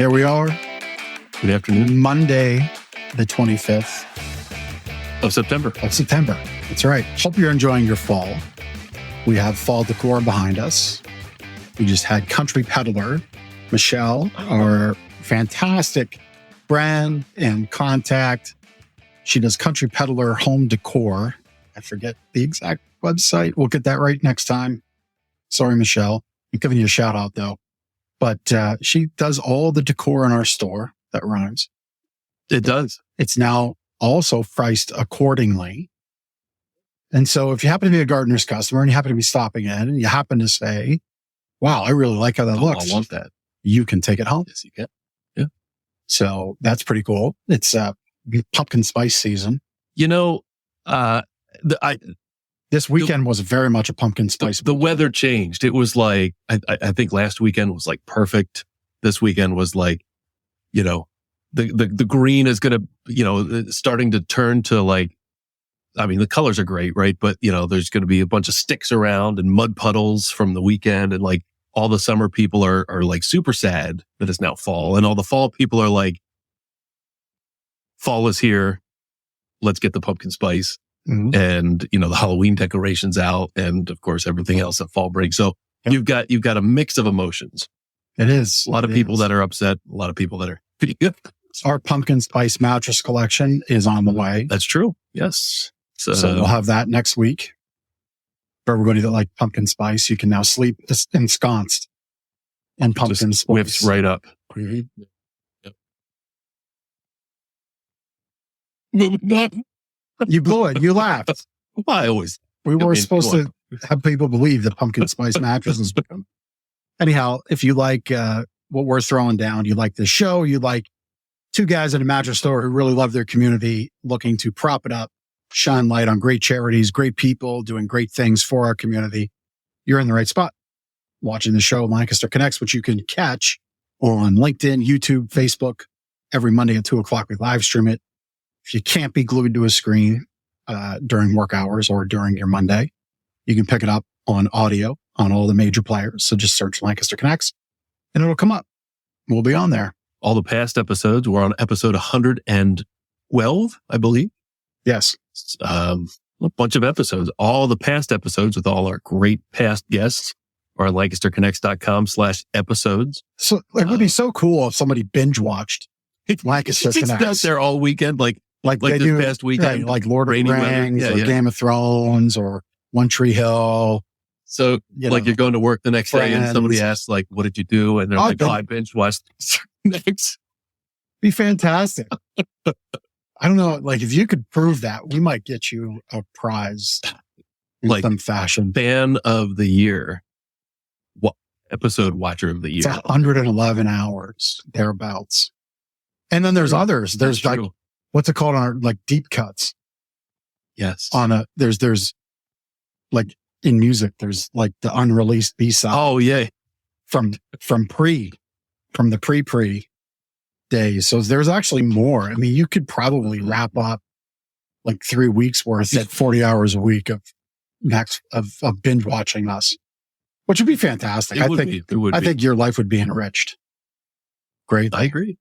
Here we are. Good afternoon. Monday, the 25th Of September. That's right. Hope you're enjoying your fall. We have fall decor behind us. We just had Country Peddler, Michelle, our fantastic brand and contact. She does Country Peddler Home Decor. I forget the exact website. We'll get that right next time. Sorry, Michelle. I'm giving you a shout out though. But she does all the decor in our store. That rhymes. It does. It's now also priced accordingly. And so if you happen to be a Gardener's customer and you happen to be stopping in and you happen to say, wow, I really like how that looks. I want that. You can take it home. Yes, you can. Yeah. So that's pretty cool. It's pumpkin spice season. You know, This weekend was very much a pumpkin spice. The weather changed. It was like, I think last weekend was like perfect. This weekend was like, you know, the green is going to, you know, starting to turn to like, I mean, the colors are great, right? But, you know, there's going to be a bunch of sticks around and mud puddles from the weekend. And like all the summer people are like super sad that it's now fall. And all the fall people are like, fall is here. Let's get the pumpkin spice. Mm-hmm. And, you know, the Halloween decorations out and of course, everything else that fall brings. So you've got a mix of emotions. It is. A lot of people that are upset, a lot of people that are pretty good. Our pumpkin spice mattress collection is on the way. That's true. Yes. So we'll have that next week. For everybody that like pumpkin spice, you can now sleep ensconced in pumpkin spice. Whips right up. Mm-hmm. Yep. You blew it. You laughed. Well, we were supposed to have people believe that pumpkin spice mattresses. Anyhow, if you like what we're throwing down, you like the show, you like two guys at a mattress store who really love their community, looking to prop it up, shine light on great charities, great people doing great things for our community, you're in the right spot. Watching the show Lancaster Connects, which you can catch on LinkedIn, YouTube, Facebook. Every Monday at 2:00, we live stream it. If you can't be glued to a screen during work hours or during your Monday, you can pick it up on audio on all the major players. So just search Lancaster Connects and it'll come up. We'll be on there. All the past episodes, we're on episode 112, I believe. Yes. A bunch of episodes. All the past episodes with all our great past guests are on LancasterConnects.com/episodes. So it would be so cool if somebody binge watched Lancaster Connects. It's out there all weekend, like this do, past weekend. Right, like Lord of the Rings or Game of Thrones or One Tree Hill. So you're going to work the next day and somebody asks like, what did you do? And they're like, I binge watched next. Be fantastic. I don't know. Like if you could prove that, we might get you a prize in like some fashion. Fan of the year. Episode watcher of the year. It's 111 hours, thereabouts. And then there's others. There's like, what's it called on like deep cuts? Yes. There's like in music, there's like the unreleased B-side. Oh yeah. From the pre days. So there's actually more. I mean, you could probably wrap up like 3 weeks worth at 40 hours a week of binge watching us, which would be fantastic. I think your life would be enriched. Great. I agree.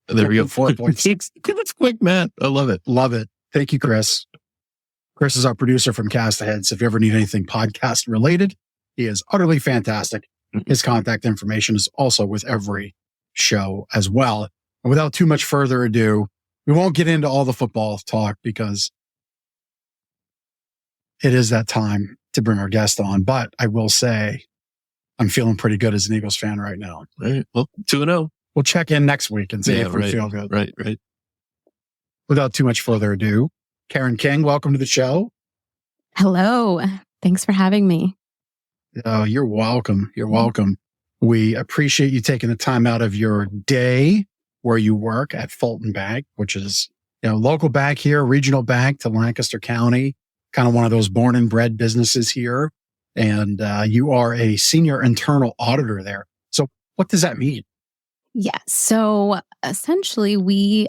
There we go. 4 points. It's quick, man. I love it. Love it. Thank you, Chris. Chris is our producer from Cast Ahead. So if you ever need anything podcast related, he is utterly fantastic. His contact information is also with every show as well. And without too much further ado, we won't get into all the football talk because it is that time to bring our guest on. But I will say I'm feeling pretty good as an Eagles fan right now. Right. Well, 2-0. We'll check in next week and see if we feel good. Right. Without too much further ado, Karen King, welcome to the show. Hello. Thanks for having me. Oh, you're welcome. You're welcome. We appreciate you taking the time out of your day where you work at Fulton Bank, which is, local bank here, regional bank to Lancaster County, kind of one of those born and bred businesses here. And you are a senior internal auditor there. So what does that mean? Yeah. So essentially we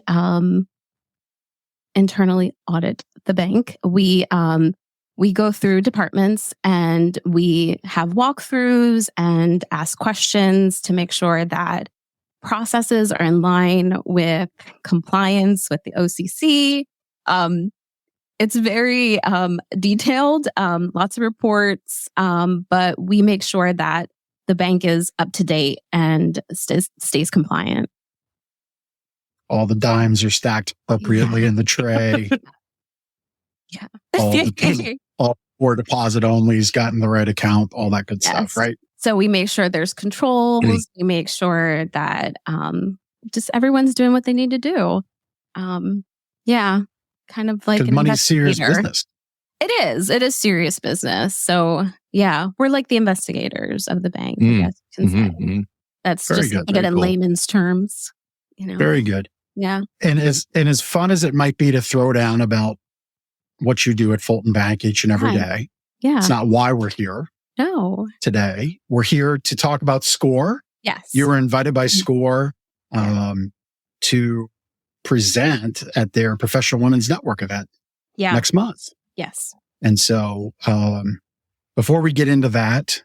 internally audit the bank. We go through departments and we have walkthroughs and ask questions to make sure that processes are in line with compliance with the OCC. It's very detailed, lots of reports, but we make sure that the bank is up to date and stays compliant. All the dimes are stacked appropriately in the tray. Yeah. All for deposit only's gotten the right account, all that good stuff, right? So we make sure there's controls. We make sure that just everyone's doing what they need to do. Yeah, kind of like an money's serious business. It is. It is serious business. So yeah, we're like the investigators of the bank. I guess you can say. That's very just good. Get in layman's terms. Very good. Yeah. And as fun as it might be to throw down about what you do at Fulton Bank each and every day, it's not why we're here. No. Today, we're here to talk about SCORE. Yes. You were invited by SCORE to present at their Professional Women's Network event next month. Yes. And so before we get into that,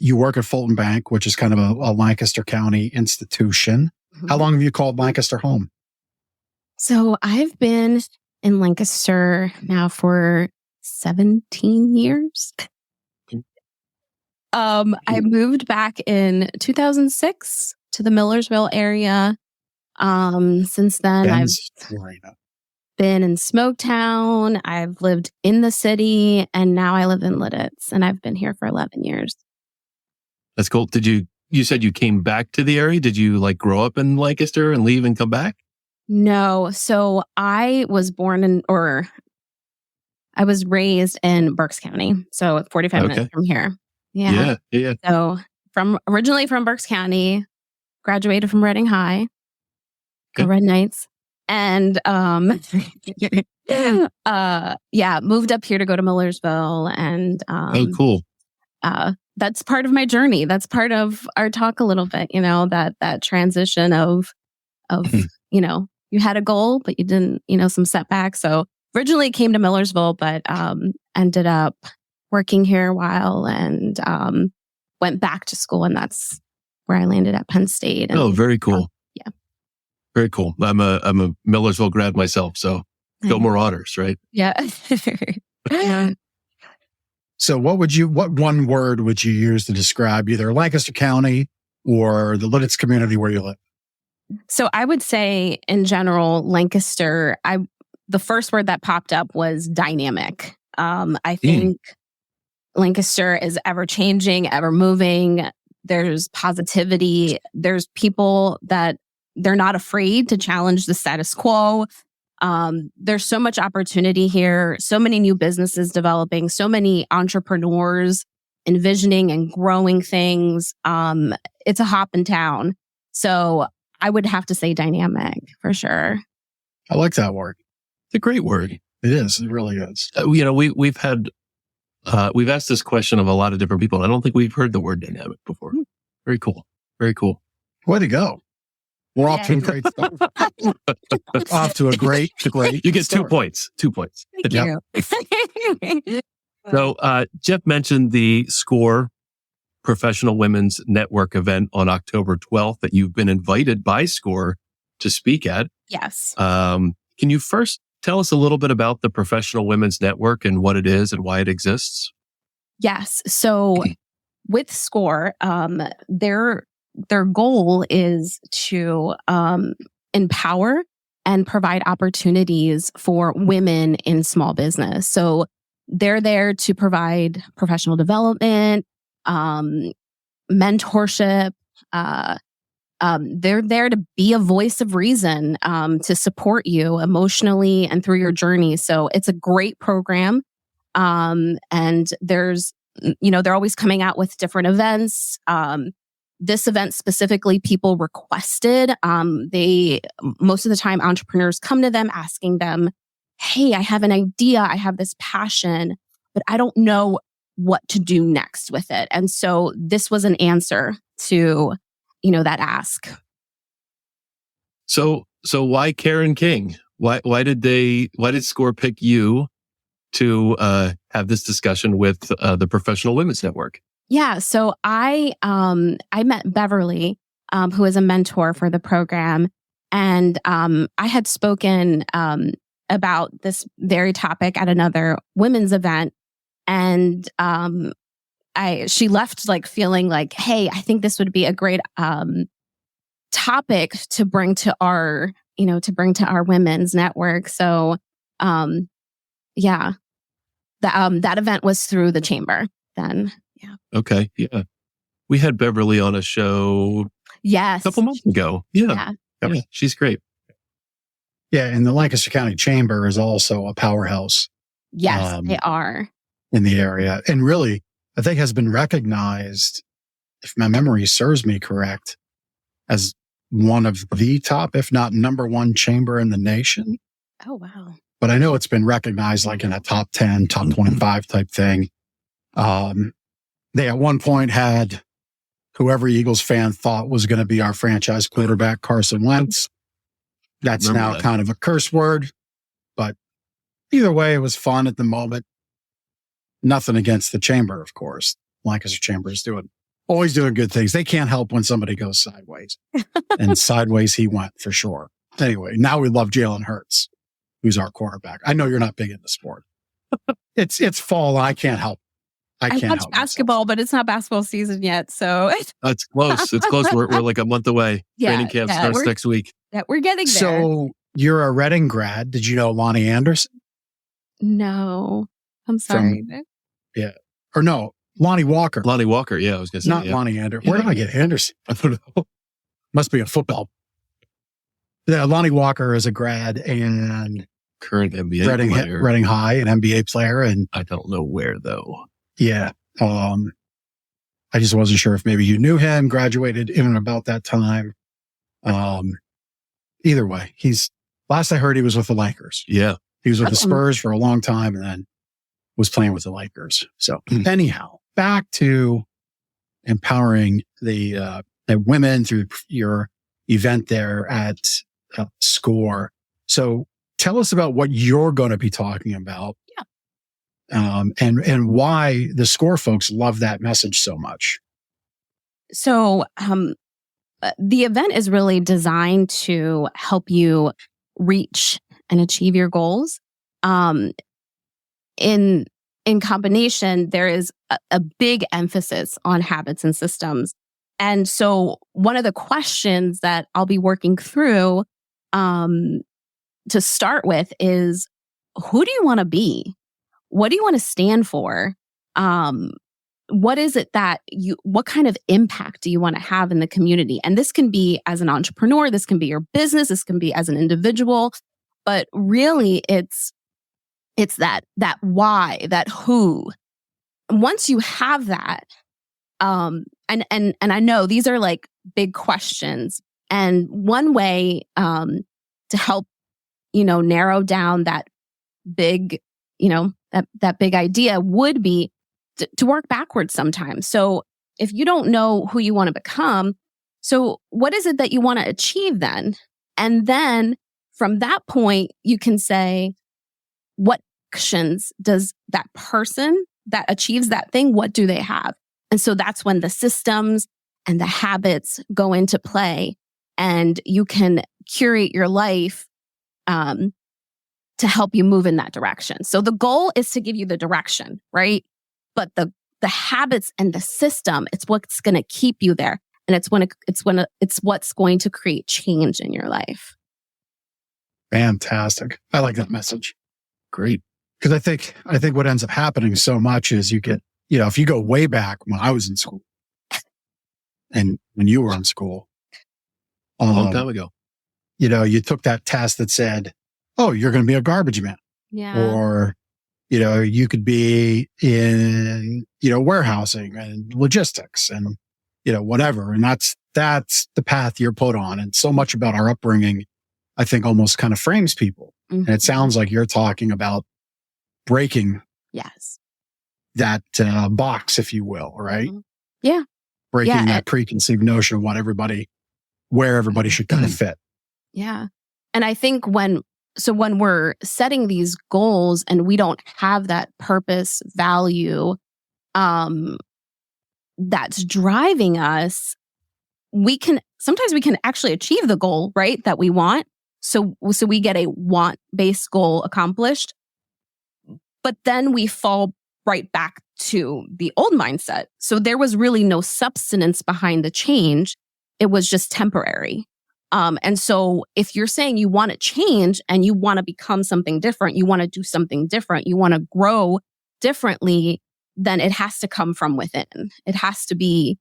you work at Fulton Bank, which is kind of a Lancaster County institution. How long have you called Lancaster home? So I've been in Lancaster now for 17 years. I moved back in 2006 to the Millersville area. Since then, I've been in Smoketown. I've lived in the city, and now I live in Lidditz, and I've been here for 11 years. That's cool. You said you came back to the area? Did you like grow up in Lancaster and leave and come back? No. So I was I was raised in Berks County. So 45 minutes from here. Yeah. So originally from Berks County, graduated from Reading High, the Red Knights, and moved up here to go to Millersville, and cool. That's part of my journey. That's part of our talk a little bit. That transition of you had a goal, but you didn't. Some setbacks. So originally came to Millersville, but ended up working here a while and went back to school, and that's where I landed at Penn State. And, very cool. Yeah. Very cool. I'm a Millersville grad myself, so go Marauders, right? Yeah. So what one word would you use to describe either Lancaster County or the Lidditz community where you live? So I would say in general, Lancaster, the first word that popped up was dynamic. I think Lancaster is ever changing, ever moving. There's positivity. There's people that they're not afraid to challenge the status quo. There's so much opportunity here, so many new businesses developing, so many entrepreneurs envisioning and growing things. It's a hopping town. So I would have to say dynamic for sure. I like that word. It's a great word. It is. It really is. We've asked this question of a lot of different people, and I don't think we've heard the word dynamic before. Very cool. Very cool. Way to go. We're off to a great start. Off to a great. You get start. 2 points. 2 points. Thank you. So, Jeff mentioned the SCORE Professional Women's Network event on October 12th that you've been invited by SCORE to speak at. Yes. Can you first tell us a little bit about the Professional Women's Network and what it is and why it exists? Yes. So with SCORE, their goal is to empower and provide opportunities for women in small business. So they're there to provide professional development, mentorship. They're there to be a voice of reason, to support you emotionally and through your journey. So it's a great program. And there's, they're always coming out with different events. This event specifically, people requested. Most of the time, entrepreneurs come to them asking them, "Hey, I have an idea. I have this passion, but I don't know what to do next with it." And so this was an answer to, that ask. So why Karen King? Why did SCORE pick you to have this discussion with the Professional Women's Network? Yeah, so I met Beverly who is a mentor for the program. And I had spoken about this very topic at another women's event. And she left like feeling like, hey, I think this would be a great topic to bring to our women's network. So that event was through the chamber then. Yeah. Okay. Yeah. We had Beverly on a show a couple months ago. Yeah. She's great. Yeah. And the Lancaster County Chamber is also a powerhouse. Yes, they are. In the area. And really, I think has been recognized, if my memory serves me correct, as one of the top, if not number one chamber in the nation. Oh, wow. But I know it's been recognized like in a top 10, top 25 type thing. They at one point had whoever Eagles fan thought was going to be our franchise quarterback, Carson Wentz. That's now kind of a curse word. But either way, it was fun at the moment. Nothing against the chamber, of course. Lancaster Chamber is always doing good things. They can't help when somebody goes sideways. And sideways he went for sure. Anyway, now we love Jalen Hurts, who's our quarterback. I know you're not big into sport. It's fall. I can't help. I can't watch basketball, but it's not basketball season yet. So that's close. It's close. We're like a month away. Training camp starts next week. Yeah, we're getting there. So you're a Reading grad. Did you know Lonnie Anderson? No, I'm sorry. Or no, Lonnie Walker. Lonnie Walker. Yeah, I was going to say. Not Lonnie Anderson. Where did I get Anderson? I don't know. Must be a football. Yeah, Lonnie Walker is a grad and current NBA player. Reading High, an NBA player. And I don't know where though. Yeah. I just wasn't sure if maybe you knew him, graduated in and about that time. Either way, last I heard he was with the Lakers. Yeah. He was with the Spurs for a long time and then was playing with the Lakers. So anyhow, back to empowering the women through your event there at SCORE. So tell us about what you're going to be talking about. And why the SCORE folks love that message so much. So, the event is really designed to help you reach and achieve your goals. In combination, there is a big emphasis on habits and systems. And so one of the questions that I'll be working through, to start with is, who do you want to be? What do you want to stand for? What is it what kind of impact do you want to have in the community? And this can be as an entrepreneur, this can be your business, this can be as an individual, but really it's that why, that who. Once you have that, and I know these are like big questions, and one way to help, narrow down that big, that big idea would be to work backwards sometimes. So if you don't know who you want to become, so what is it that you want to achieve then? And then from that point, you can say, what actions does that person that achieves that thing, what do they have? And so that's when the systems and the habits go into play, and you can curate your life to help you move in that direction. So the goal is to give you the direction, right? But the habits and the system, it's what's going to keep you there. And it's what's going to create change in your life. Fantastic. I like that message. Great. Because I think what ends up happening so much is you get, if you go way back when I was in school and when you were in school, a long time ago, you took that test that said, oh, you're going to be a garbage man. Yeah. Or, you could be in, warehousing and logistics and, whatever. And that's the path you're put on. And so much about our upbringing, I think almost kind of frames people. Mm-hmm. And it sounds like you're talking about breaking that box, if you will, right? Mm-hmm. Yeah. Breaking that preconceived notion of where everybody should kind of fit. Yeah. And I think when we're setting these goals and we don't have that purpose, value, that's driving us, sometimes we can actually achieve the goal, right, that we want. So we get a want-based goal accomplished, but then we fall right back to the old mindset. So there was really no substance behind the change. It was just temporary. And so if you're saying you want to change and you want to become something different, you want to do something different, you want to grow differently, then it has to come from within. It has to be,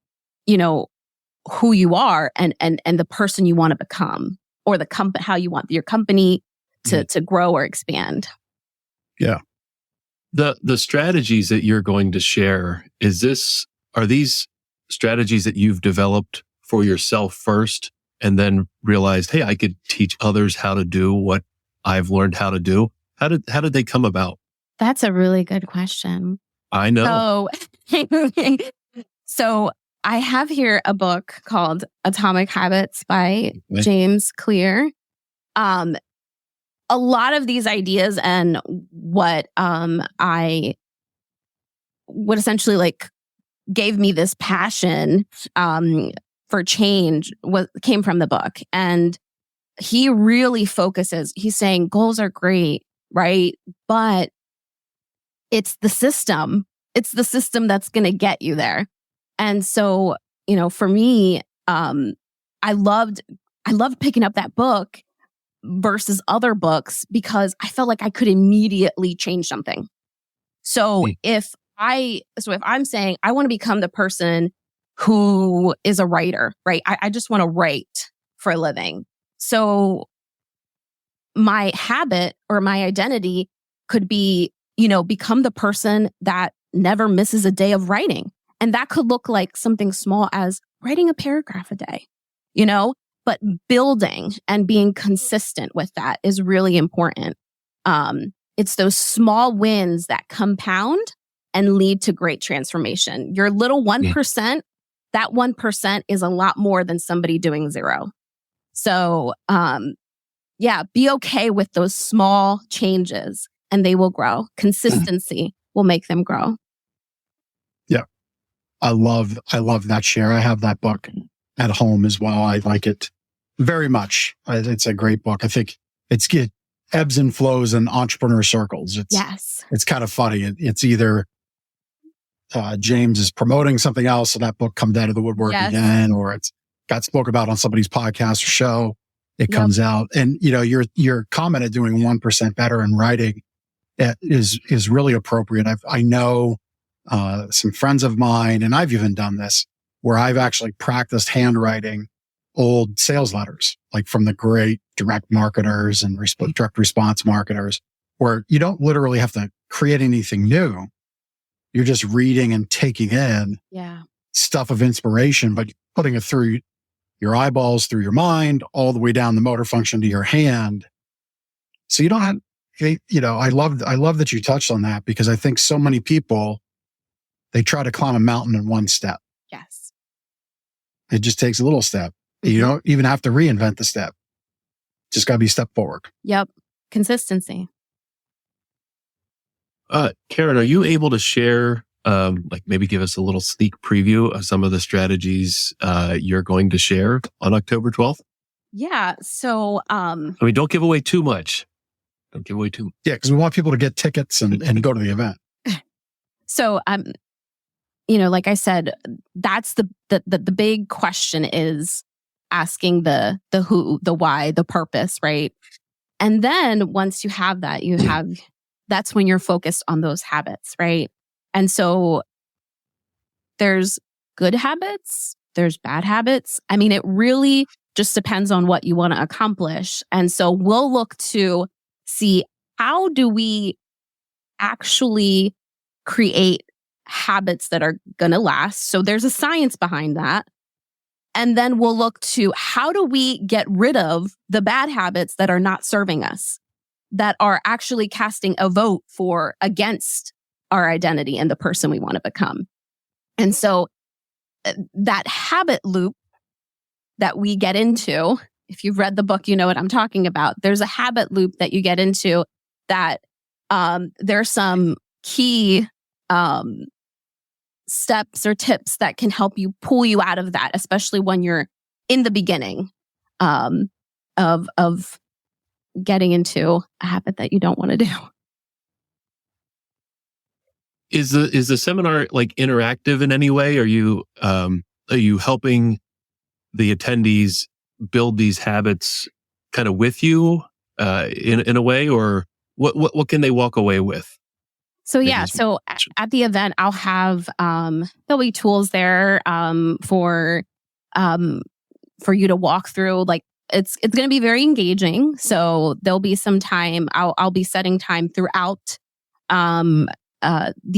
who you are and the person you want to become, or how you want your company to grow or expand. Yeah. The strategies that you're going to share, are these strategies that you've developed for yourself first and then realized, hey, I could teach others how to do what I've learned how to do? How did they come about? That's a really good question. I know. So I have here a book called Atomic Habits by James Clear. A lot of these ideas and what essentially gave me this passion for change came from the book. And he really focuses, he's saying goals are great, right? But it's the system. It's the system that's going to get you there. And so, for me, I loved picking up that book versus other books because I felt like I could immediately change something. So if I'm saying I want to become the person who is a writer, right? I just want to write for a living. So my habit or my identity could be, become the person that never misses a day of writing. And that could look like something small as writing a paragraph a day, but building and being consistent with that is really important. It's those small wins that compound and lead to great transformation. Your little 1%, that 1% is a lot more than somebody doing 0. So, be okay with those small changes and they will grow. Consistency will make them grow. Yeah. I love that share. I have that book at home as well. I like it very much. It's a great book. I think it ebbs and flows in entrepreneur circles. It's kind of funny. It's either James is promoting something else, so that book comes out of the woodwork again, or it's got spoken about on somebody's podcast or show. It comes out, and your comment at doing 1% better in writing is really appropriate. I know some friends of mine, and I've even done this, where I've actually practiced handwriting old sales letters, like from the great direct marketers and direct response marketers, where you don't literally have to create anything new. You're just reading and taking in stuff of inspiration, but putting it through your eyeballs, through your mind, all the way down the motor function to your hand. So you don't have, I love that you touched on that, because I think so many people, they try to climb a mountain in one step. Yes. It just takes a little step. You don't even have to reinvent the step. Just got to be a step forward. Yep. Consistency. Karen, are you able to share, maybe give us a little sneak preview of some of the strategies you're going to share on October 12th? Yeah. So, don't give away too much. Don't give away too much. Yeah, because we want people to get tickets and go to the event. So, like I said, that's the big question is asking the who, the why, the purpose, right? And then once you have that, that's when you're focused on those habits, right? And so there's good habits, there's bad habits. I mean, it really just depends on what you want to accomplish. And so we'll look to see, how do we actually create habits that are going to last? So there's a science behind that. And then we'll look to, how do we get rid of the bad habits that are not serving us, that are actually casting a vote against our identity and the person we want to become. And so that habit loop that we get into, if you've read the book, you know what I'm talking about. There's a habit loop that you get into that there's some key steps or tips that can help you pull you out of that, especially when you're in the beginning of getting into a habit that you don't want to do. Is the seminar like interactive in any way? Are you helping the attendees build these habits kind of with you in a way, or what can they walk away with? So yeah, so at the event, I'll have there'll be tools there for you to walk through. Like it's going to be very engaging. So there'll be some time. I'll be setting time throughout the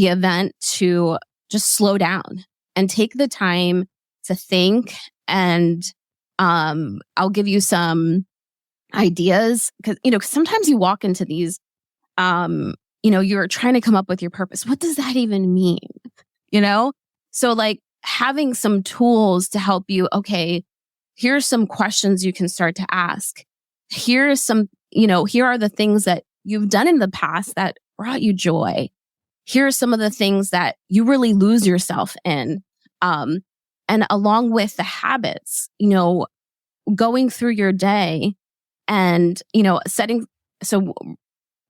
event to just slow down and take the time to think. And I'll give you some ideas because sometimes you walk into these. You're trying to come up with your purpose. What does that even mean? So like having some tools to help you. Okay, here's some questions you can start to ask. Here are the things that you've done in the past that brought you joy. Here are some of the things that you really lose yourself in. And along with the habits, going through your day and, setting. So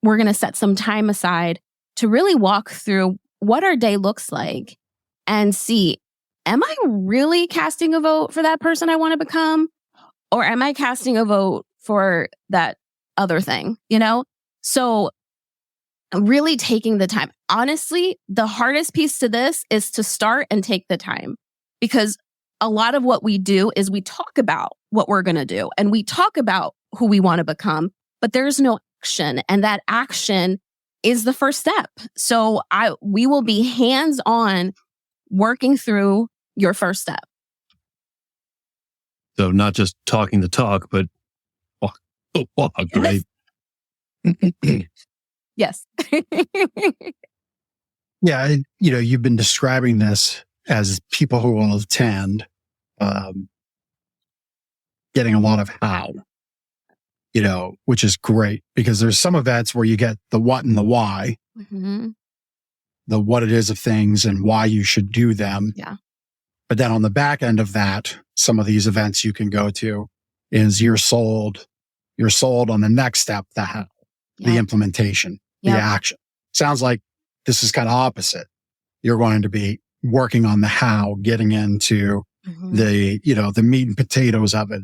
we're going to set some time aside to really walk through what our day looks like and see, am I really casting a vote for that person I want to become? Or am I casting a vote for that other thing? So really taking the time. Honestly, the hardest piece to this is to start and take the time, because a lot of what we do is we talk about what we're going to do and we talk about who we want to become, but there's no action, and that action is the first step. So we will be hands-on working through your first step. So not just talking the talk, but walk the walk, right? Yes. Yeah, you've been describing this as people who will attend, getting a lot of how, which is great, because there's some events where you get the what and the why, the what it is of things and why you should do them. Yeah. But then on the back end of that, some of these events you can go to is you're sold on the next step, the how, the implementation, the action. Sounds like this is kind of opposite. You're going to be working on the how, getting into the meat and potatoes of it,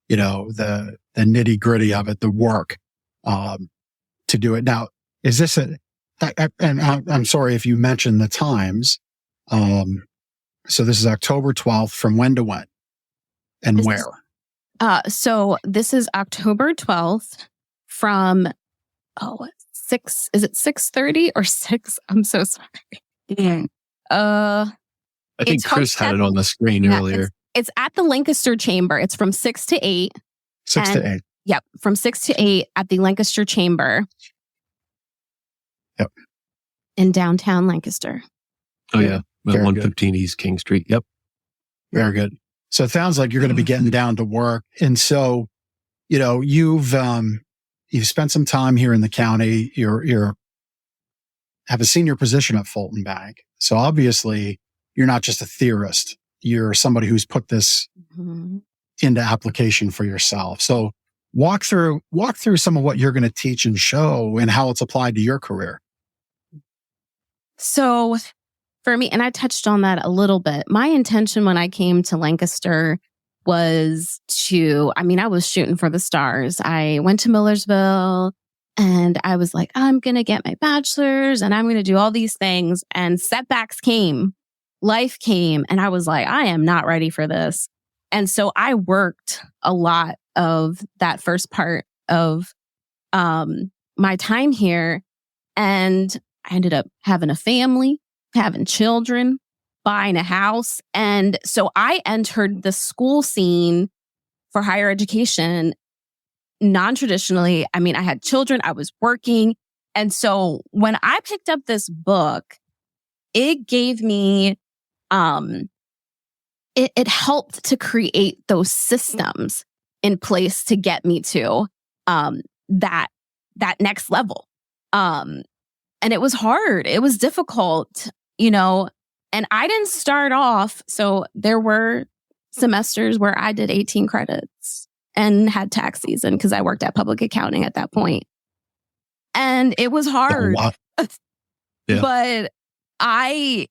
the nitty gritty of it, the work, to do it. Now, is this and I'm sorry if you mentioned the times. So this is October 12th from when to when and where? So this is October 12th from, 6, is it 6:30 or 6? I'm so sorry. I think Chris had it on the screen earlier. It's at the Lancaster Chamber. It's from 6 to 8. 6 to 8. Yep. From 6 to 8 at the Lancaster Chamber. Yep. In downtown Lancaster. Oh, yeah. 115 East King Street. Yep. Very good. So it sounds like you're going to be getting down to work. And so, you've spent some time here in the county. You're have a senior position at Fulton Bank. So obviously you're not just a theorist. You're somebody who's put this into application for yourself. So walk through some of what you're going to teach and show and how it's applied to your career. So for me, and I touched on that a little bit, my intention when I came to Lancaster was I was shooting for the stars. I went to Millersville and I was like, I'm going to get my bachelor's and I'm going to do all these things. And setbacks came, life came, and I was like, I am not ready for this. And so I worked a lot of that first part of my time here. And I ended up having a family, having children, buying a house. And so I entered the school scene for higher education non-traditionally. I mean, I had children, I was working. And so when I picked up this book, it gave me, it helped to create those systems in place to get me to that next level. And it was hard. It was difficult, and I didn't start off. So there were semesters where I did 18 credits and had tax season because I worked at public accounting at that point. And it was hard. Yeah. But I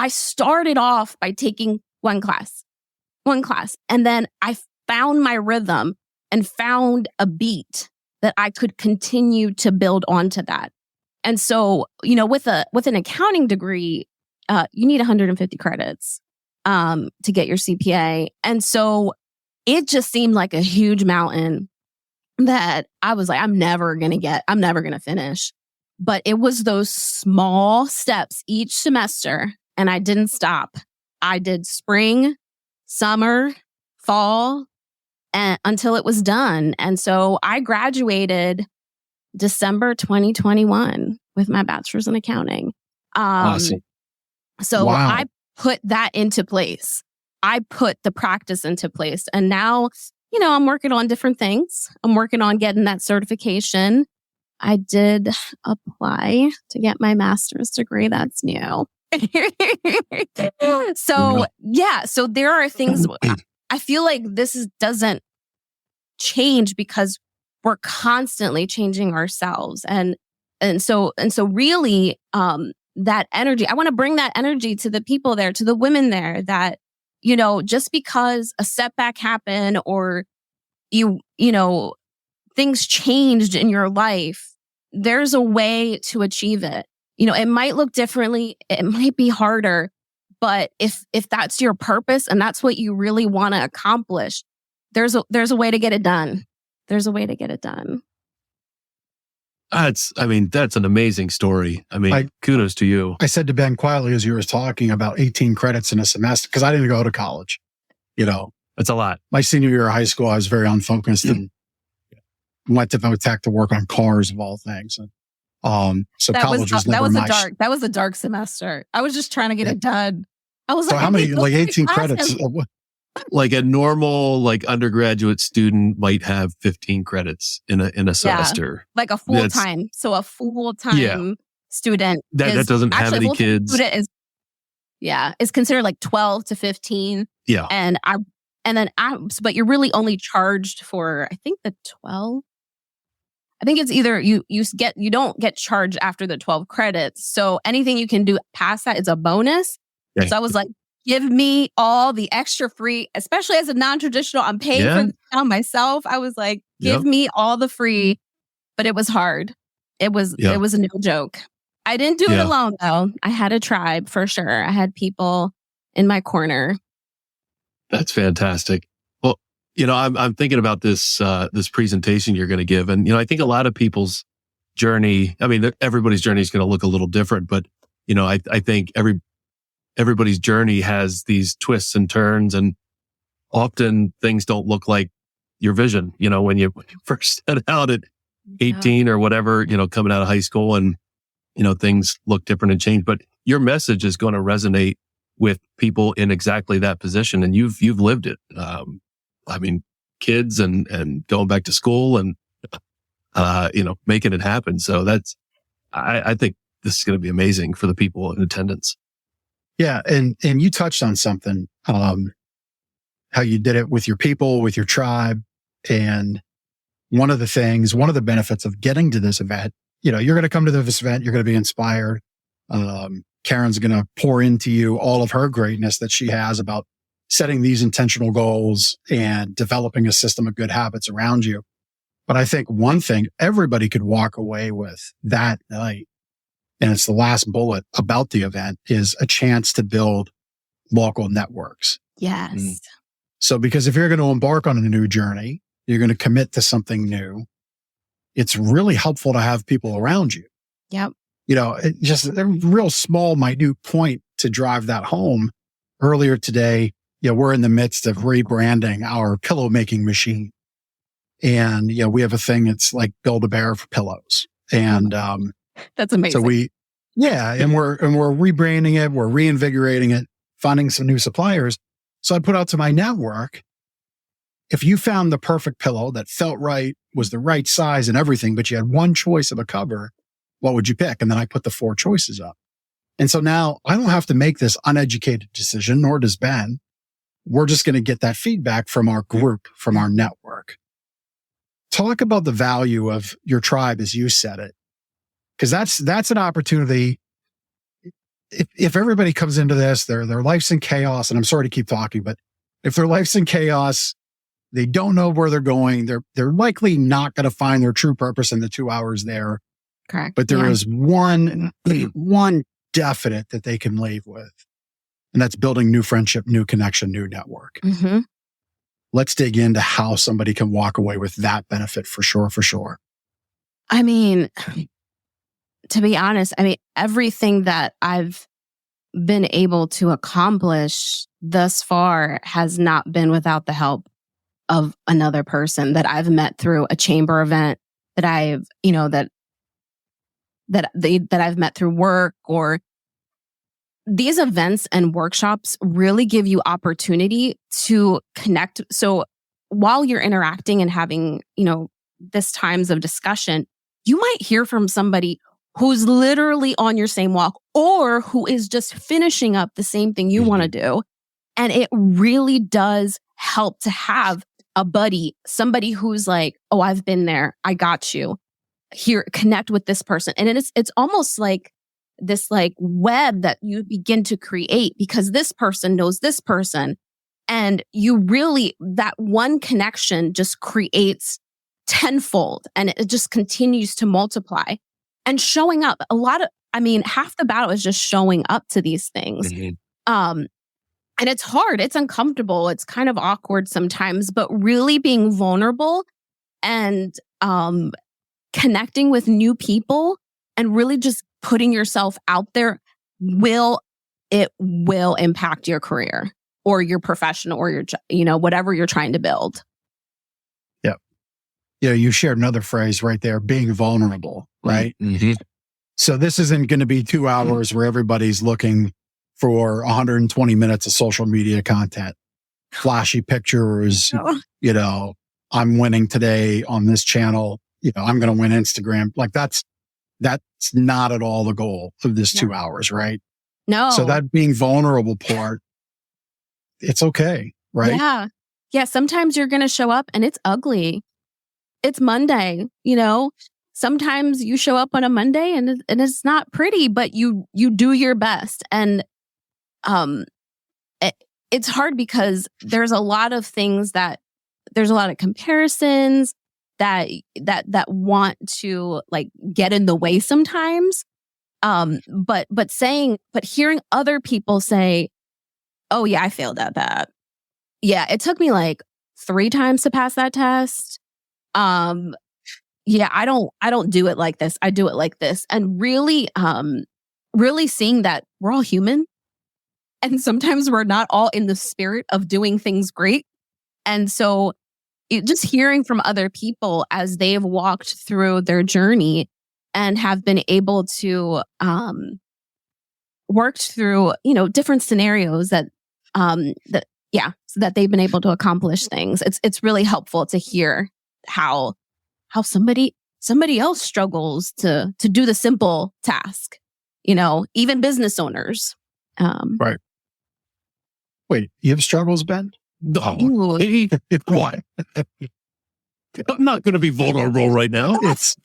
started off by taking one class. And then I found my rhythm and found a beat that I could continue to build onto that. And so, with an accounting degree, you need 150 credits to get your CPA. And so it just seemed like a huge mountain that I was like, I'm never going to finish. But it was those small steps each semester, and I didn't stop. I did spring, summer, fall, and until it was done. And so I graduated December 2021 with my bachelor's in accounting. Awesome. So I put that into place. I put the practice into place. And now, I'm working on different things. I'm working on getting that certification. I did apply to get my master's degree. That's new. So there are things I feel like doesn't change because we're constantly changing ourselves. And so really, that energy, I want to bring that energy to the people there, to the women there, that, just because a setback happened or things changed in your life, there's a way to achieve it. It might look differently. It might be harder, but if that's your purpose and that's what you really want to accomplish, there's a way to get it done. There's a way to get it done. That's an amazing story. Kudos to you. I said to Ben quietly as you were talking about 18 credits in a semester, because I didn't go to college. That's a lot. My senior year of high school, I was very unfocused and went to Votech to work on cars of all things. And, so college was never my... That was a dark semester. I was just trying to get it done. I was so how many, 18 credits? Like a normal, undergraduate student might have 15 credits in a semester. Like a full time. So a full time student that doesn't have any kids. Student is considered like 12 to 15. Yeah. But you're really only charged for, I think, the 12. I think it's either you don't get charged after the 12 credits. So anything you can do past that is a bonus. Okay. So I was like, give me all the extra free, especially as a non-traditional. I'm paying for this now myself. I was like, give me all the free, but it was hard. It was no joke. I didn't do it alone though. I had a tribe for sure. I had people in my corner. That's fantastic. Well, I'm thinking about this presentation you're going to give, and I think a lot of people's journey. Everybody's journey is going to look a little different, but I think everybody's journey has these twists and turns, and often things don't look like your vision. When you first set out at 18 or whatever, coming out of high school, and things look different and change. But your message is going to resonate with people in exactly that position, and you've lived it. Kids and going back to school and making it happen. So I think this is going to be amazing for the people in attendance. Yeah, and you touched on something, how you did it with your people, with your tribe, and one of the benefits of getting to this event, you're going to come to this event, you're going to be inspired. Karen's going to pour into you all of her greatness that she has about setting these intentional goals and developing a system of good habits around you. But I think one thing everybody could walk away with that night, and it's the last bullet about the event, is a chance to build local networks. Yes. So because if you're going to embark on a new journey, you're going to commit to something new, it's really helpful to have people around you. Yep. Just a real small, minute point to drive that home. Earlier today, we're in the midst of rebranding our pillow making machine. And, we have a thing that's like Build-A-Bear for pillows. And, that's amazing. So and we're rebranding it. We're reinvigorating it, finding some new suppliers. So I put out to my network, if you found the perfect pillow that felt right, was the right size and everything, but you had one choice of a cover, what would you pick? And then I put the 4 choices up. And so now I don't have to make this uneducated decision, nor does Ben. we're just going to get that feedback from our group, from our network. Talk about the value of your tribe as you said it. Because that's an opportunity. If everybody comes into this, their life's in chaos, and I'm sorry to keep talking, but if their life's in chaos, they don't know where they're going. They're likely not going to find their true purpose in the 2 hours there. Correct. But there is one definite that they can leave with, and that's building new friendship, new connection, new network. Mm-hmm. Let's dig into how somebody can walk away with that benefit for sure. For sure. I mean, to be honest, everything that I've been able to accomplish thus far has not been without the help of another person that I've met through a chamber event, that I've, that I've met through work, or these events and workshops really give you opportunity to connect. So while you're interacting and having, this times of discussion, you might hear from somebody who's literally on your same walk, or who is just finishing up the same thing you want to do. And it really does help to have a buddy, somebody who's like, oh, I've been there. I got you. Here, connect with this person. And it's almost like this like web that you begin to create, because this person knows this person. And you really, that one connection just creates tenfold, and it just continues to multiply. And showing up, half the battle is just showing up to these things. And it's hard. It's uncomfortable. It's kind of awkward sometimes, but really being vulnerable and connecting with new people and really just putting yourself out there will impact your career or your profession or your, whatever you're trying to build. Yeah. Yeah. You shared another phrase right there, being vulnerable, right? Mm-hmm. So this isn't going to be 2 hours where everybody's looking for 120 minutes of social media content, flashy pictures, I'm winning today on this channel. I'm going to win Instagram. Like that's not at all the goal of this 2 hours, right? No. So that being vulnerable part, it's okay, right? Yeah. Yeah. Sometimes you're going to show up and it's ugly. It's Monday, Sometimes you show up on a Monday and it's not pretty, but you do your best. And it's hard because there's a lot of things there's a lot of comparisons that want to like get in the way sometimes. But hearing other people say, oh yeah, I failed at that. Yeah, it took me like 3 times to pass that test. Yeah, I don't do it like this. I do it like this. And really seeing that we're all human. And sometimes we're not all in the spirit of doing things great. And so just hearing from other people as they've walked through their journey and have been able to worked through, different scenarios so that they've been able to accomplish things. It's really helpful to hear how somebody else struggles to do the simple task, even business owners. Right. Wait, you have struggles, Ben? No. What? I'm not going to be vulnerable right now. It's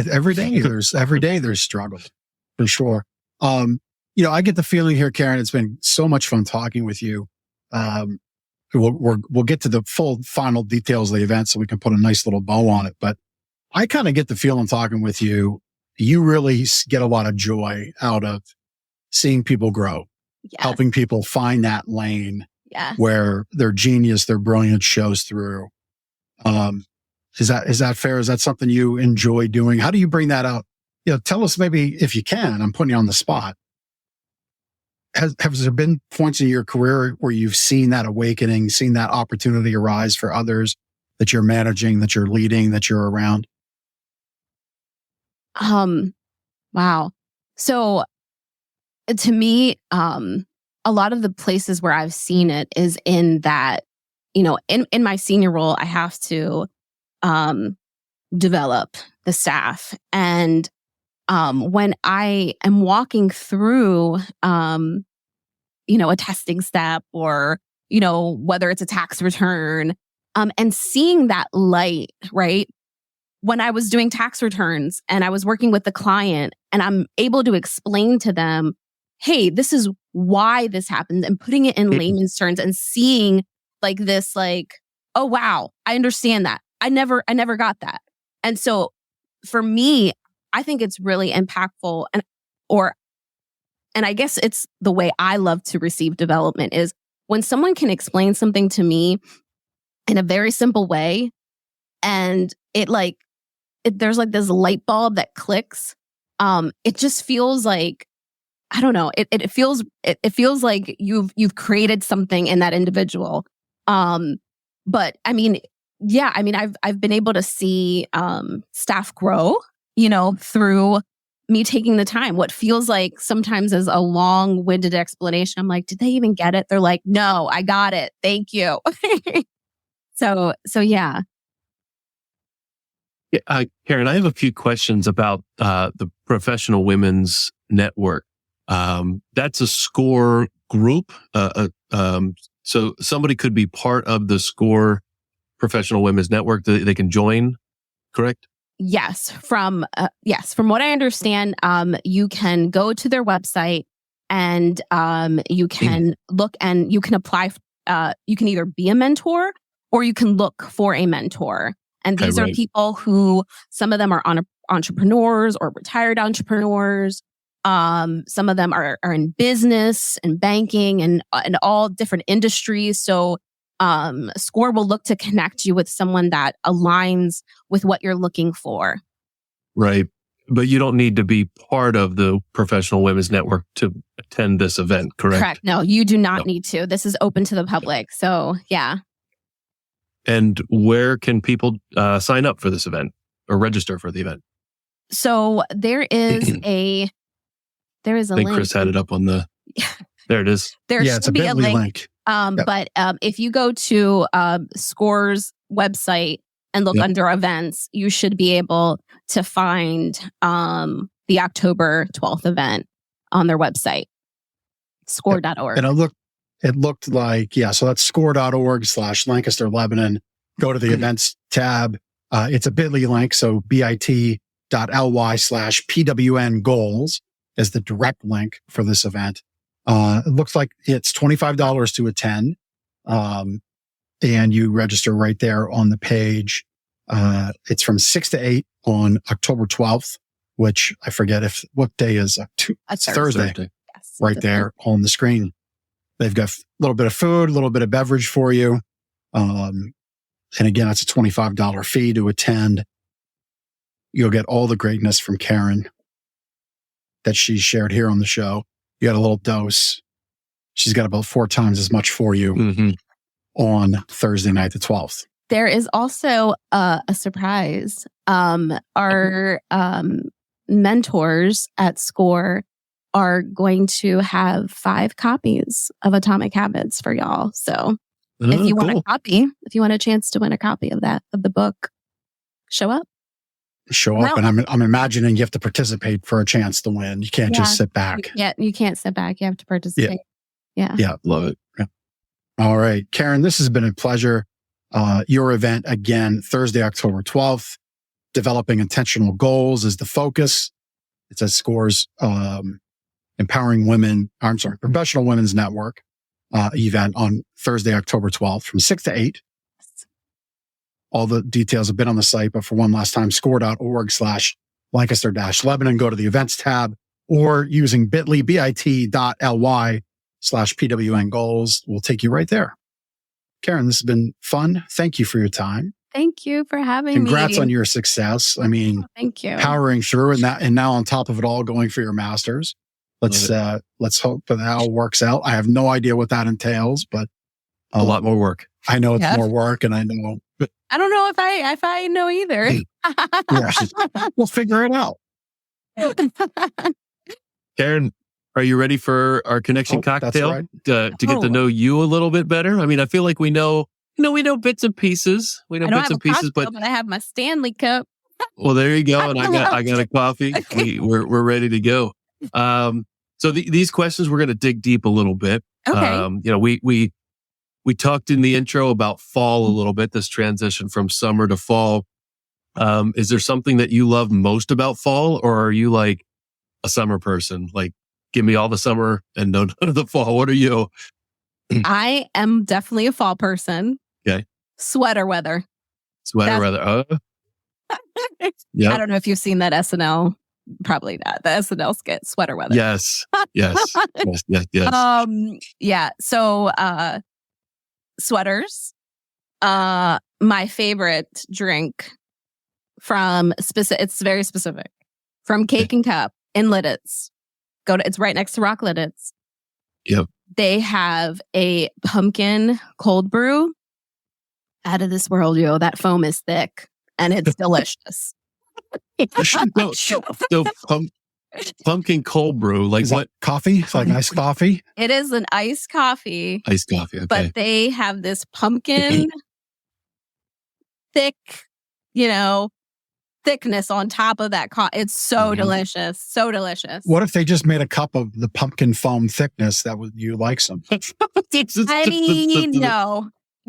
every day there's struggles for sure. I get the feeling here, Karen, it's been so much fun talking with you. We'll get to the full final details of the event so we can put a nice little bow on it. But I kind of get the feeling talking with you, you really get a lot of joy out of seeing people grow, helping people find that lane where their genius, their brilliance shows through. Is that fair? Is that something you enjoy doing? How do you bring that out? Tell us maybe if you can, I'm putting you on the spot. Have there been points in your career where you've seen that awakening, seen that opportunity arise for others that you're managing, that you're leading, that you're around? Wow. So to me, a lot of the places where I've seen it is in that, in my senior role, I have to develop the staff. And when I am walking through, a testing step or, whether it's a tax return, and seeing that light, right? When I was doing tax returns and I was working with the client and I'm able to explain to them, hey, this is why this happened, and putting it in layman's terms and seeing like this, like, oh, wow, I understand that. I never got that. And so for me, I think it's really impactful. And I guess it's the way I love to receive development is when someone can explain something to me in a very simple way, and there's like this light bulb that clicks. It just feels like, I don't know. It feels like you've created something in that individual. But I mean, yeah, I mean, I've been able to see staff grow, through me taking the time. What feels like sometimes is a long-winded explanation. I'm like, did they even get it? They're like, no, I got it. Thank you. So yeah. Yeah, Karen, I have a few questions about the Professional Women's Network. That's a SCORE group. So somebody could be part of the SCORE Professional Women's Network. They can join, correct? Yes. From what I understand, you can go to their website and you can look and you can apply. You can either be a mentor or you can look for a mentor. And these are people who, some of them are entrepreneurs or retired entrepreneurs. Some of them are in business and banking and all different industries. So SCORE will look to connect you with someone that aligns with what you're looking for. Right. But you don't need to be part of the Professional Women's Network to attend this event, correct? Correct. No, you do not need to. This is open to the public. So, yeah. And where can people sign up for this event or register for the event? So there is a I think link. Chris had it up on the. There it is. There it's should a be a Bitly link. link. But if you go to SCORE's website and look under events, you should be able to find the October 12th event on their website, score.org. And it looked like, so that's score.org/Lancaster Lebanon. Go to the events tab. It's a Bitly link. So bit.ly/PWN goals is the direct link for this event. It looks like it's $25 to attend. And you register right there on the page. It's from 6 to 8 on October 12th, which I forget what day is. It's Thursday. Yes, right there on the screen. They've got a little bit of food, a little bit of beverage for you. And again, it's a $25 fee to attend. You'll get all the greatness from Karen that she shared here on the show. You got a little dose. She's got about 4 times as much for you on Thursday night, the 12th. There is also a surprise. Our mentors at SCORE are going to have 5 copies of Atomic Habits for y'all. So if you want a copy, if you want a chance to win a copy of the book, show up. And I'm imagining you have to participate for a chance to win. You can't just sit back. You can't sit back. You have to participate. Yeah, love it. Yeah. All right, Karen, this has been a pleasure. Your event again, Thursday, October 12th. Developing intentional goals is the focus. It's at SCORE's Professional Women's Network event on Thursday, October 12th from 6 to 8. All the details have been on the site, but for one last time, score.org/Lancaster-Lebanon. Go to the events tab or using bit.ly/PWN goals will take you right there. Karen, this has been fun. Thank you for your time. Thank you for having me. Congrats on your success. I mean, thank you. Powering through and now on top of it all, going for your master's. Let's hope that all works out. I have no idea what that entails, but a lot more work. I know it's more work, and I know. I don't know if I know either. We'll figure it out. Karen, are you ready for our connection cocktail? Right. To get to know you a little bit better? I mean, I feel like we know bits and pieces. We know bits and pieces, but I have my Stanley cup. Well, there you go. And I got a coffee. We're ready to go. So these questions, we're going to dig deep a little bit. Okay. We talked in the intro about fall a little bit, this transition from summer to fall. Is there something that you love most about fall, or are you like a summer person? Like, give me all the summer and none of the fall. What are you? I am definitely a fall person. Okay. Sweater weather. Weather. Yeah. I don't know if you've seen that SNL. Probably not. The SNL skit, sweater weather. Yes. Yes. Yeah. So, sweaters. My favorite drink from it's very specific. From Cake and Cup in Lidditz. It's right next to Rock Lidditz. Yep. They have a pumpkin cold brew. Out of this world, that foam is thick and it's delicious. So pumpkin cold brew, like what? Coffee? It's like iced coffee? It is an iced coffee. Iced coffee, okay. But they have this pumpkin thick, thickness on top of that. It's so delicious. So delicious. What if they just made a cup of the pumpkin foam thickness that you like some? I mean,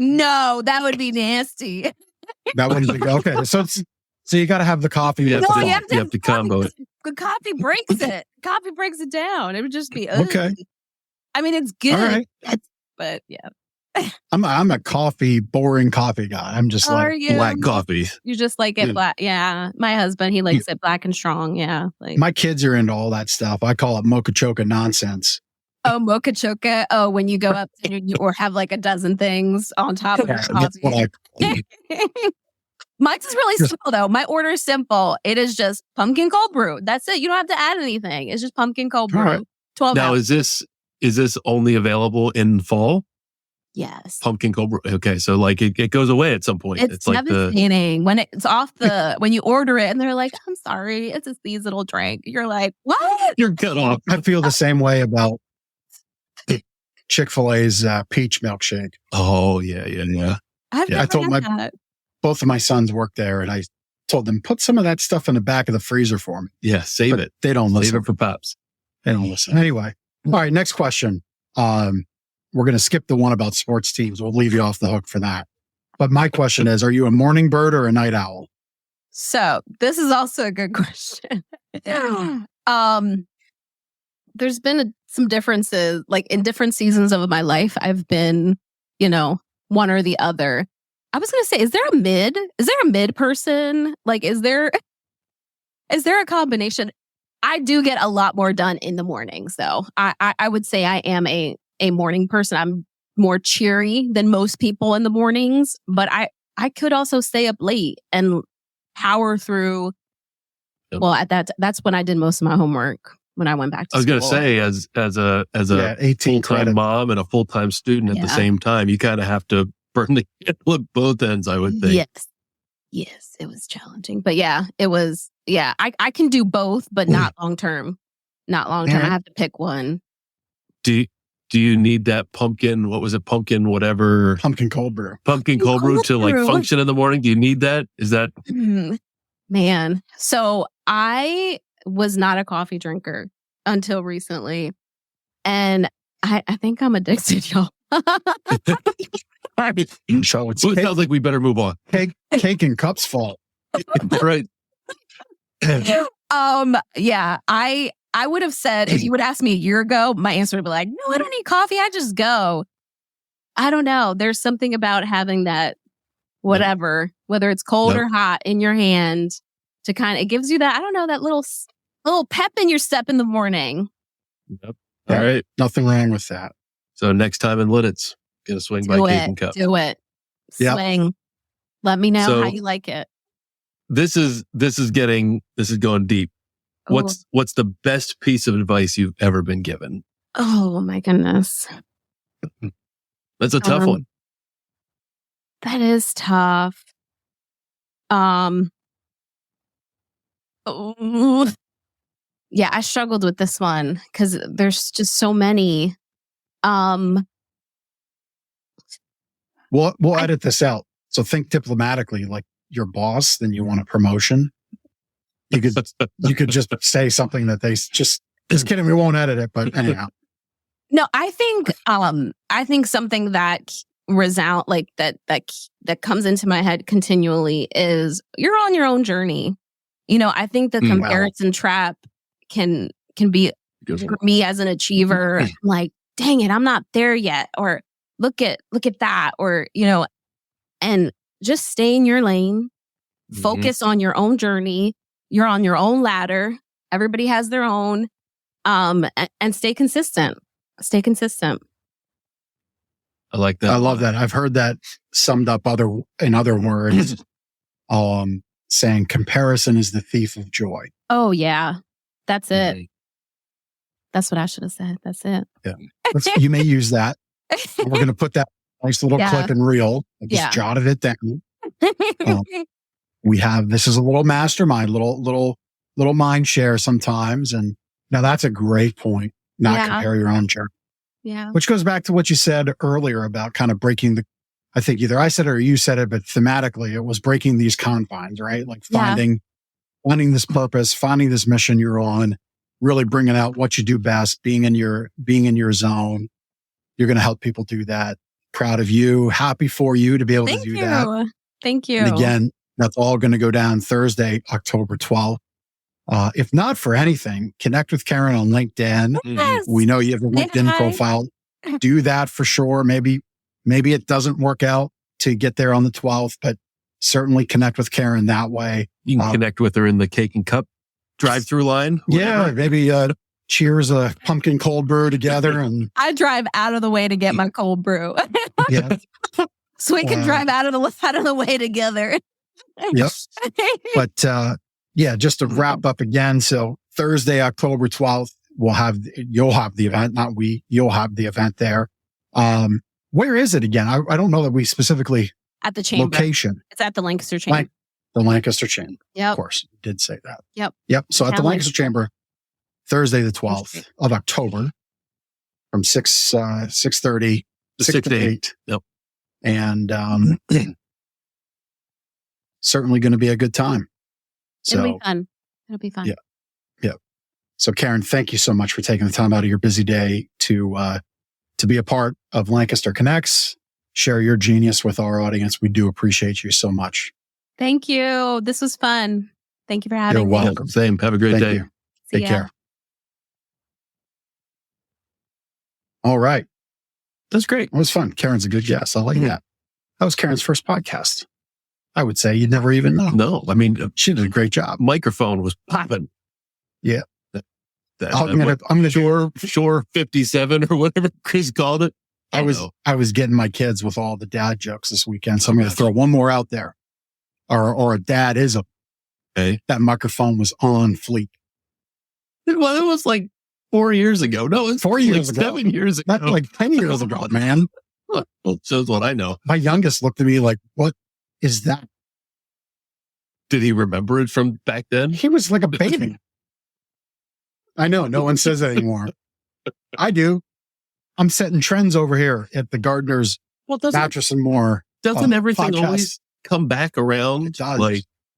no, that would be nasty. That wouldn't be okay. So you got to have the coffee. You with have to combo it. The coffee breaks it. Coffee breaks it down. It would just be okay. I mean, it's good. All right. But yeah. I'm a boring coffee guy. I'm just black coffee. You just like it black. Yeah. My husband, he likes it black and strong. Yeah. My kids are into all that stuff. I call it mocha choca nonsense. Oh, mocha choca. Oh, when you go up or have like a dozen things on top of your coffee. Mine's is really simple though. My order is simple. It is just pumpkin cold brew. That's it. You don't have to add anything. It's just pumpkin cold brew. Right. 12 Now, ounces. is this only available in fall? Yes. Pumpkin cold brew. Okay, so like it goes away at some point. It's like devastating when it's off when you order it and they're like, I'm sorry, it's a seasonal drink. You're like, what? You're cut off. I feel the same way about Chick-fil-A's peach milkshake. Oh, yeah. I told both of my sons work there, and I told them, put some of that stuff in the back of the freezer for me. Yeah, save it. They don't listen. Save it for Pops. They don't listen. Anyway. All right, next question. We're going to skip the one about sports teams. We'll leave you off the hook for that. But my question is, are you a morning bird or a night owl? So this is also a good question. There's been some differences, like in different seasons of my life, I've been, one or the other. I was going to say, is there a mid person? Like, is there a combination? I do get a lot more done in the mornings though. I would say I am a morning person. I'm more cheery than most people in the mornings, but I could also stay up late and power through. Yep. Well, that's when I did most of my homework when I went back to school. I was going to say, as a 18 full-time mom and a full-time student at the same time, you kind of have to burn the candle at both ends, I would think. Yes, it was challenging. But yeah, it was, I can do both, but not long-term. Not long-term. I have to pick one. Do you need that pumpkin, what was it, pumpkin whatever? Pumpkin cold brew. Pumpkin cold brew to like function in the morning? Do you need that? Is that? Man. So I was not a coffee drinker until recently. And I think I'm addicted, y'all. So it sounds like we better move on. Cake and Cup's fault. Right. Yeah, I would have said, if you would ask me a year ago, my answer would be like, no, I don't need coffee. I just go. I don't know. There's something about having that, whatever, whether it's cold or hot in your hand to it gives you that, I don't know, that little pep in your step in the morning. Yep. All right. Nothing wrong with that. So next time in Lidditz, get a swing by Cake and Cup. Do it. Swing. Yep. Let me know how you like it. This is going deep. What's the best piece of advice you've ever been given? Oh my goodness. That's a tough one. That is tough. Yeah, I struggled with this one because there's just so many. We'll edit this out. So think diplomatically, like your boss, then you want a promotion. You could just say something that they just Just kidding. We won't edit it, but anyhow. No, I think something that that comes into my head continually is you're on your own journey. I think the comparison trap can be for me as an achiever. I'm like, dang it, I'm not there yet. Or look at that. Or, and just stay in your lane, focus on your own journey. You're on your own ladder. Everybody has their own, and stay consistent. Stay consistent. I like that. I love that. I've heard that summed up in other words, saying comparison is the thief of joy. Oh yeah. That's it. That's what I should have said. That's it. Yeah. You may use that. We're going to put that nice little clip and reel. I just jotted it down. This is a little mastermind, little mind share sometimes. And now that's a great point. Not compare your own journey. Yeah. Which goes back to what you said earlier about kind of breaking I think either I said it or you said it, but thematically it was breaking these confines, right? Like finding this purpose, finding this mission you're on, really bringing out what you do best, being in your zone. You're going to help people do that. Proud of you. Happy for you to be able to do that. Thank you. And again, that's all going to go down Thursday, October 12th. If not for anything, connect with Karen on LinkedIn. Yes. We know you have a LinkedIn profile. Do that for sure. Maybe it doesn't work out to get there on the 12th, but certainly connect with Karen that way. You can connect with her in the cake and cup drive-through line. Yeah, maybe cheers a pumpkin cold brew together. And I drive out of the way to get my cold brew. Yeah. So we can drive out of the way together. Yep. But just to wrap up again. So Thursday, October 12th, you'll have the event, not we, you'll have the event there. Where is it again? I don't know that we specifically at the chamber location. It's at the Lancaster Chamber. The Lancaster Chamber. Yep. Of course. You did say that. Yep. So at the Lancaster Chamber, Thursday, the 12th of October from 6:30 to 8. Yep. And, certainly going to be a good time. So, It'll be fun. Yeah. So Karen, thank you so much for taking the time out of your busy day to be a part of Lancaster Connects, share your genius with our audience. We do appreciate you so much. Thank you. This was fun. Thank you for having me. You're welcome. Same. Have a great day. You. Take care. All right. That's great. It was fun. Karen's a good guest. I like that. That was Karen's first podcast. I would say you'd never even know. No, I mean, she did a great job. Microphone was popping. Yeah. I'm gonna Shore 57 or whatever Chris called it. I was getting my kids with all the dad jokes this weekend, so I'm going to throw one more out there. Or a dad is that microphone was on fleek. Well, it was like 4 years ago. No, it's 4 years ago. 7 years ago. Not like 10 years ago, man. Well, it shows what I know. My youngest looked at me like, what is that? Did he remember it from back then? He was like a baby. I know. No one says that anymore. I do. I'm setting trends over here at the Gardener's Mattress and More. Doesn't everything podcast. always come back around? It does.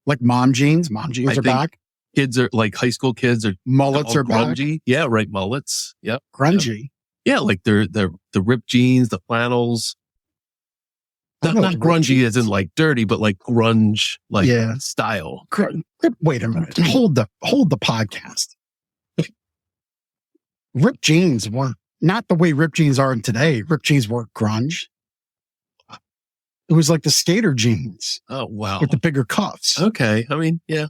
Like mom jeans. Mom jeans are back. Kids are like high school kids are mullets are grungy. back. Yeah, right. Mullets. Yep. Grungy. Yeah, like the ripped jeans, the flannels. Not grungy as in like dirty, but like grunge, style. Wait a minute. Hold the podcast. Ripped jeans weren't not the way ripped jeans are today. Ripped jeans weren't grunge. It was like the skater jeans. Oh, wow. With the bigger cuffs. Okay. I mean, yeah.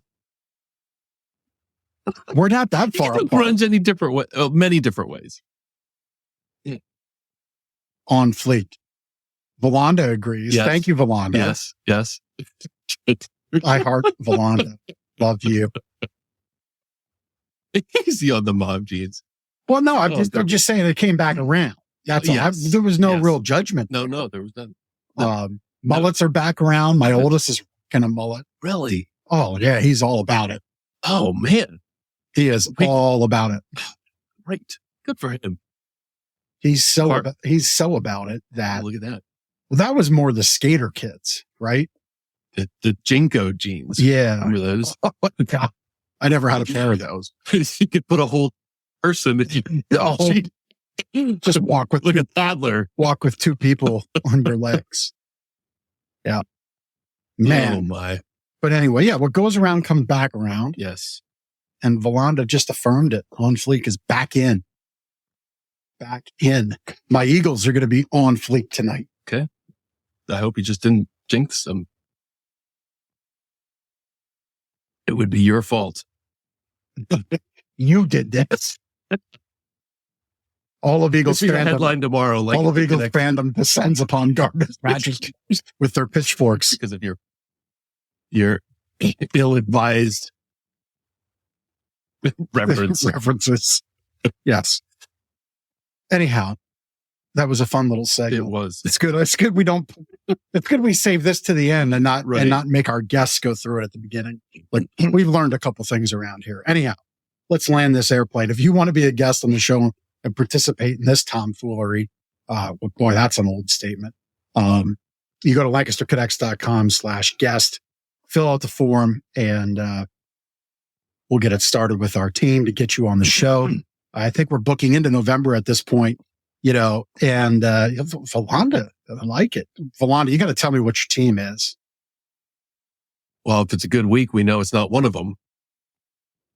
We're not that far apart. Grunge any different way, many different ways. Yeah. On fleek. Valanda agrees. Yes. Thank you, Valanda. Yes. I heart Valanda. Love you. Easy on the mom jeans. Well, no, I'm just saying it came back around. That's all. There was no real judgment. No, there was none. Mullets are back around. My oldest is kind of mullet. Really? Oh, yeah. He's all about it. Oh, man. He is all about it. Right. Good for him. He's so about it that. Look at that. Well, that was more the skater kids, right? The Jinko jeans. Yeah. Remember those? Oh, God. I never had a pair of those. You could put a whole person. Just walk with like a toddler. Walk with two people on your legs. Yeah. Man. Oh my. But anyway, yeah, what goes around comes back around. Yes. And Valanda just affirmed it. On Fleek is back in. Back in. My Eagles are going to be on Fleek tonight. Okay. I hope you just didn't jinx them. It would be your fault. You did this. All of Eagles fandom. Headline tomorrow. Like all of Eagles fandom descends upon Gardner's Magic with their pitchforks because of your ill-advised references. Yes. Anyhow, that was a fun little segment. It was. It's good. It's good. It's good we save this to the end and not make our guests go through it at the beginning. Like we've learned a couple things around here. Anyhow, let's land this airplane. If you want to be a guest on the show and participate in this tomfoolery, boy, that's an old statement. You go to LancasterConnects.com/guest, fill out the form, and we'll get it started with our team to get you on the show. I think we're booking into November at this point, and Valanda, I like it. Valanda, you got to tell me what your team is. Well, if it's a good week, we know it's not one of them,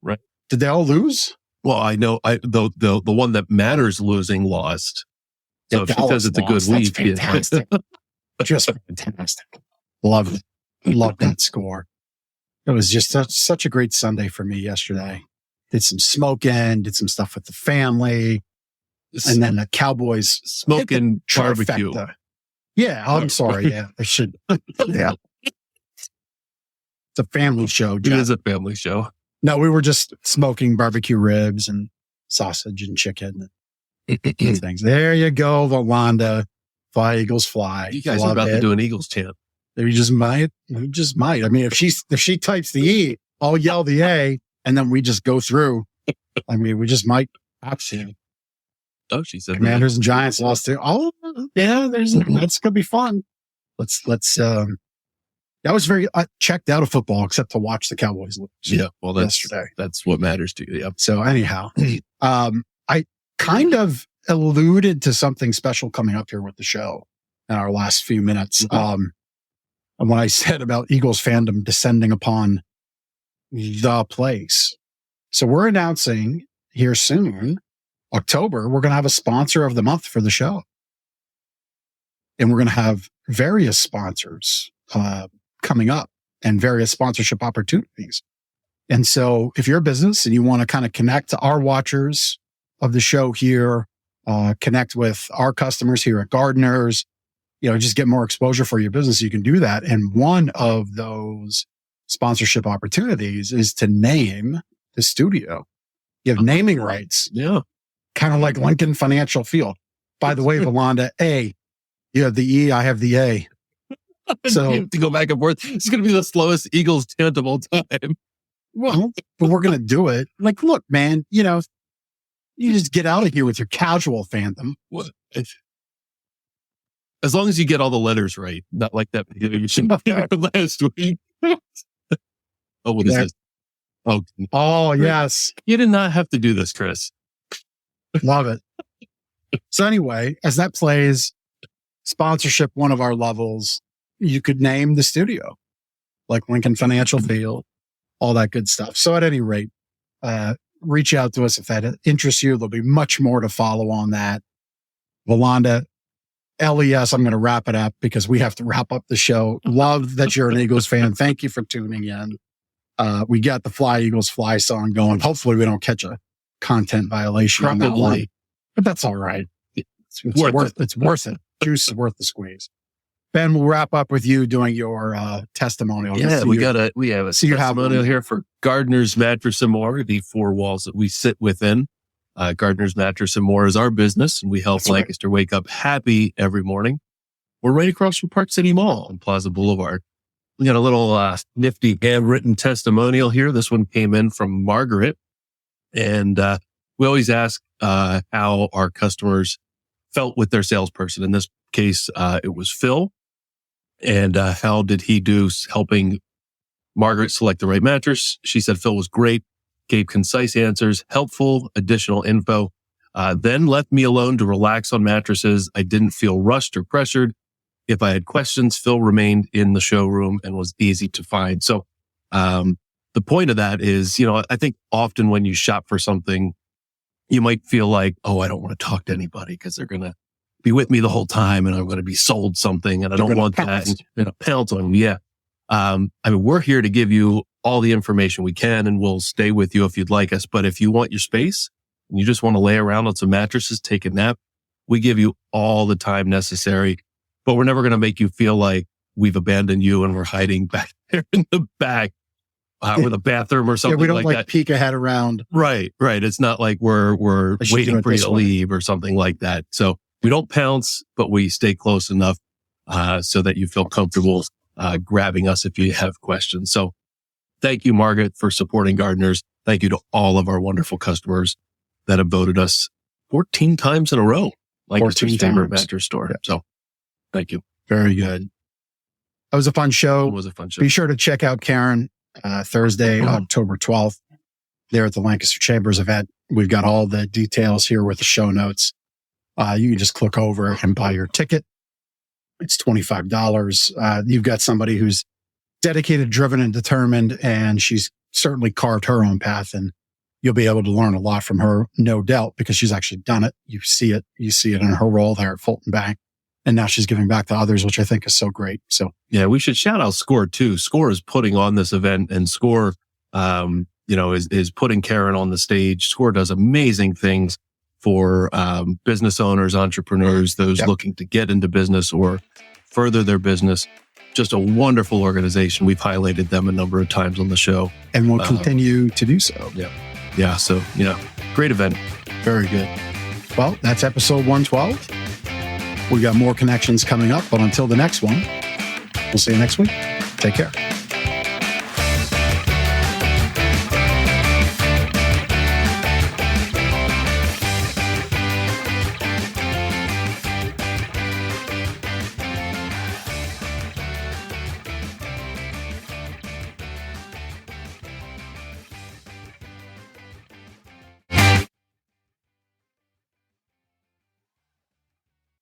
right? Did they all lose? Well, I know the one that matters losing lost. So if she says it's a good week, that's fantastic. Just fantastic. Love it. Love that score. It was just such a great Sunday for me yesterday. Did some smoking, did some stuff with the family, and then the Cowboys smoking barbecue. Yeah, I'm sorry. Yeah, I should. Yeah, it's a family show. Jeff. It is a family show. No, we were just smoking barbecue ribs and sausage and chicken and things. There you go, Valanda. Fly, Eagles, fly. You guys are about to do an Eagles chant. We just might. I mean, if she types the E, I'll yell the A, and then we just go through. I mean, we just might. Absolutely. Oh, she said Commanders and Giants lost to. Oh, yeah. That's gonna be fun. Let's. I was very checked out of football except to watch the Cowboys lose. Yeah, well, that's what matters to you. Yep. So anyhow, I kind of alluded to something special coming up here with the show in our last few minutes. And when I said about Eagles fandom descending upon the place. So we're announcing here soon, October, we're going to have a sponsor of the month for the show. And we're going to have various sponsors coming up and various sponsorship opportunities. And so if you're a business and you want to kind of connect to our watchers of the show here, connect with our customers here at Gardeners, just get more exposure for your business, you can do that. And one of those sponsorship opportunities is to name the studio. You have naming rights. Yeah. Kind of like Lincoln Financial Field. By the way, Valanda, A, you have the E, I have the A. So you have to go back and forth. It's going to be the slowest Eagles chant of all time. Well, but we're going to do it. Like, look, man, you just get out of here with your casual fandom. What? As long as you get all the letters right, not like that you should last week. Oh, what is this? Oh, yes. You did not have to do this, Chris. Love it. So anyway, as that plays, sponsorship, one of our levels, you could name the studio, like Lincoln Financial Field, all that good stuff. So at any rate, reach out to us if that interests you. There'll be much more to follow on that. Valanda, LES, I'm going to wrap it up because we have to wrap up the show. Love that you're an Eagles fan. Thank you for tuning in. We got the Fly Eagles Fly song going. Hopefully we don't catch a content violation on that one, but that's all right. It's worth it. Juice is worth the squeeze. Ben, we'll wrap up with you doing your testimonial. Yeah, we have a testimonial here for Gardeners Mattress and More, the four walls that we sit within. Gardeners Mattress and More is our business, and we help Lancaster wake up happy every morning. We're right across from Park City Mall on Plaza Boulevard. We got a little nifty handwritten testimonial here. This one came in from Margaret, and we always ask how our customers felt with their salesperson. In this case, it was Phil. And how did he do helping Margaret select the right mattress? She said Phil was great. gave concise answers, helpful additional info, then left me alone to relax on mattresses. I didn't feel rushed or pressured. If I had questions, Phil remained in the showroom and was easy to find. So the point of that is, I think often when you shop for something, you might feel like, oh, I don't want to talk to anybody because they're going to be with me the whole time and I'm going to be sold something and I don't want that. And pounce on them. Yeah. We're here to give you all the information we can and we'll stay with you if you'd like us. But if you want your space and you just want to lay around on some mattresses, take a nap, we give you all the time necessary. But we're never going to make you feel like we've abandoned you and we're hiding back there in the back with a bathroom or something we don't like that. Peek ahead around. Right. It's not like we're waiting for you to leave or something like that. So we don't pounce, but we stay close enough so that you feel comfortable grabbing us if you have questions. So thank you, Margaret, for supporting Gardeners. Thank you to all of our wonderful customers that have voted us 14 times in a row, Lancaster's favorite mattress store. Yeah. So thank you. Very good. That was a fun show. It was a fun show. Be sure to check out Karen Thursday, October 12th, there at the Lancaster Chambers event. We've got all the details here with the show notes. You can just click over and buy your ticket. It's $25. You've got somebody who's dedicated, driven, and determined, and she's certainly carved her own path, and you'll be able to learn a lot from her, no doubt, because she's actually done it. You see it in her role there at Fulton Bank. And now she's giving back to others, which I think is so great. So yeah, we should shout out SCORE too. SCORE is putting on this event, and SCORE, is putting Karen on the stage. SCORE does amazing things for business owners, entrepreneurs, those looking to get into business or further their business. Just a wonderful organization. We've highlighted them a number of times on the show, and we'll continue to do so. Yeah. So great event. Very good. Well, that's episode 112. We got more connections coming up, but until the next one, we'll see you next week. Take care.